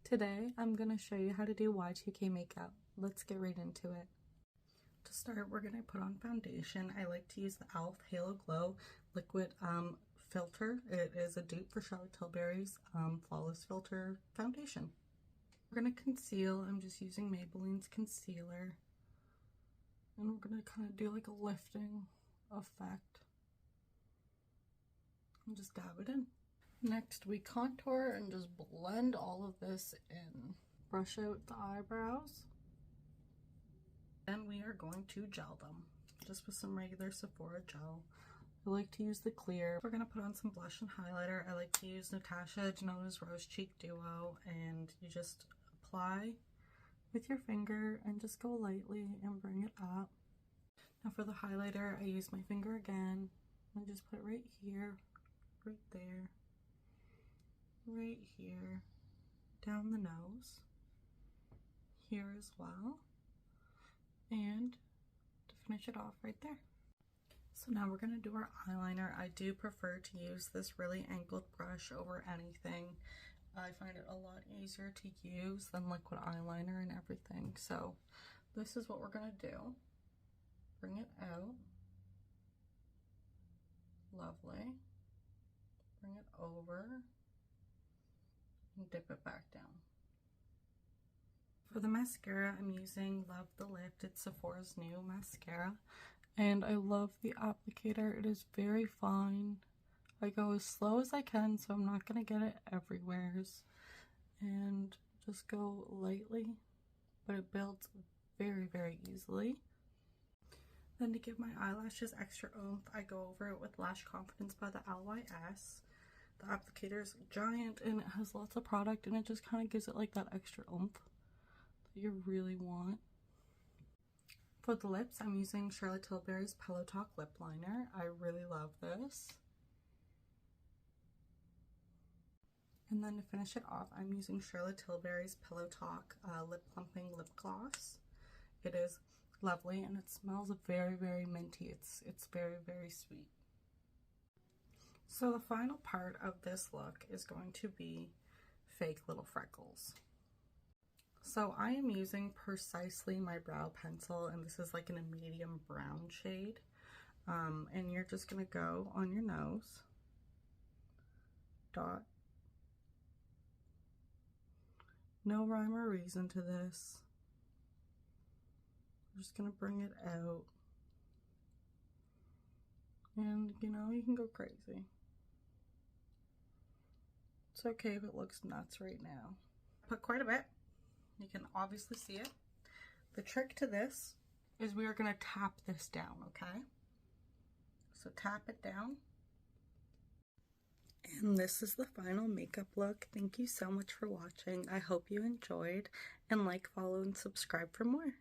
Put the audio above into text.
Today, I'm going to show you how to do Y2K makeup. Let's get right into it. To start, we're going to put on foundation. I like to use the e.l.f. Halo Glow Liquid Filter. It is a dupe for Charlotte Tilbury's Flawless Filter Foundation. We're going to conceal. I'm just using Maybelline's concealer. And we're going to kind of do like a lifting effect. And just dab it in. Next, we contour and just blend all of this in. Brush out the eyebrows. Then we are going to gel them, just with some regular Sephora gel. I like to use the clear. We're going to put on some blush and highlighter. I like to use Natasha Denona's Rose Cheek Duo, and you just apply with your finger and just go lightly and bring it up. Now for the highlighter, I use my finger again and just put it right here, right there, right here, down the nose, here as well, and to finish it off right there. So now we're going to do our eyeliner. I do prefer to use this really angled brush over anything. I find it a lot easier to use than liquid eyeliner and everything. So this is what we're going to do. Bring it out. Lovely. Bring it over and dip it back down. For the mascara, I'm using Love the Lift. It's Sephora's new mascara, and I love the applicator. It is very fine. I go as slow as I can, so I'm not going to get it everywhere, and just go lightly, but it builds very, very easily. Then to give my eyelashes extra oomph, I go over it with Lash Confidence by the LYS. The applicator is giant and it has lots of product, and it just kind of gives it like that extra oomph that you really want. For the lips, I'm using Charlotte Tilbury's Pillow Talk lip liner. I really love this. And then to finish it off, I'm using Charlotte Tilbury's Pillow Talk lip plumping lip gloss. It is lovely and it smells very, very minty. It's very, very sweet. So the final part of this look is going to be fake little freckles. So I am using Precisely my brow pencil, and this is like in a medium brown shade. And you're just going to go on your nose, dot. No rhyme or reason to this. I'm just going to bring it out. And, you know, you can go crazy. It's okay if it looks nuts right now. Put quite a bit. You can obviously see it. The trick to this is we are going to tap this down, okay? So tap it down. And this is the final makeup look. Thank you so much for watching. I hope you enjoyed, and like, follow, and subscribe for more.